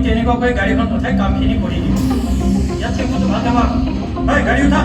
তেনেকুৱাকৈ গাড়ীখন উঠাই কামখিনি কৰি দিম ইয়াত টেম্পুটো ভাল যাবা হয় গাড়ী উঠা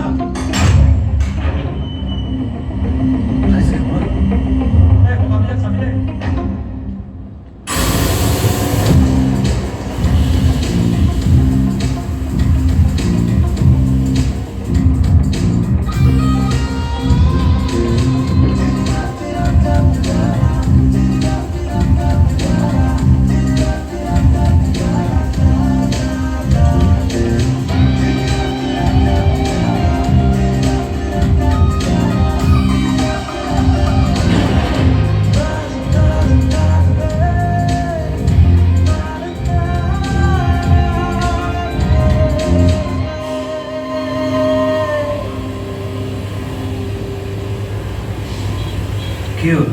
কি হ'ল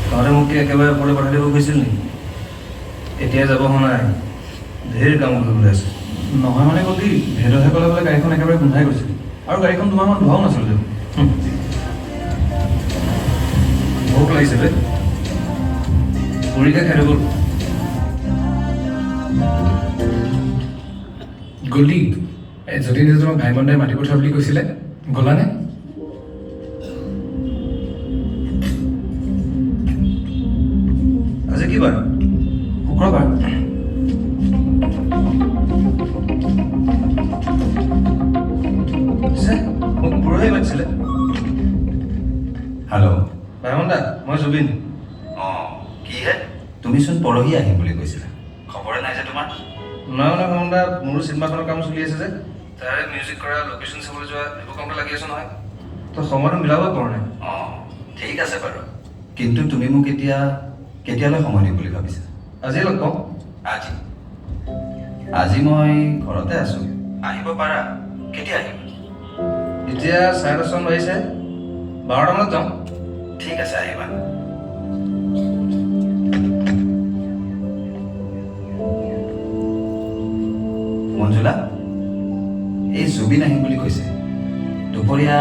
তহঁতে মোক কি একেবাৰে অকলে পঠাই দিব কৈছিল নেকি এতিয়া যাব নাই ধেৰ কাম কৰিবলৈ আছে নহয় মানে গ'ল কি ভেদহে ক'লে বোলে গাড়ীখন একেবাৰে গোন্ধাই গৈছিল আৰু গাড়ীখন দুমাহমান ধোৱাও নাছিল যে ভোক লাগিছে বে পুৰিকে খাই গ'ল গলি যদি নিজক ভাই বন্ধাই মাতি পঠোৱা বুলি কৈছিলে গ'লানে আজি কি বাৰ শুক্ৰবাৰ মোক পৰহি মাতিছিলে হেল্ল' ভাইমন দা মই জুবিন অঁ কিহে তুমিচোন পৰহি আহিম বুলি কৈছিলা খবৰে নাই যে তোমাৰ নহয় ভাইমন দা মোৰো চিনেমাখনৰ কাম চলি আছে যে তাৰে মিউজিক কৰা লোকেশ্যন চাবলৈ যোৱা এইবোৰ কামটো লাগি আছে নহয় তো সময়টো মিলাবই পৰা নাই অঁ ঠিক আছে বাৰু কিন্তু তুমি মোক এতিয়া কেতিয়ালৈ সময় দিম বুলি ভাবিছা আজিয়ে লগ পাওঁ আজি আজি মই ঘৰতে আছোঁ আহিব পাৰা কেতিয়া আহিম এতিয়া 10:30 বাজিছে 12টামানত যাওঁ ঠিক আছে আহিবা মঞ্জুলা এই জুবিন আহিম বুলি কৈছে দুপৰীয়া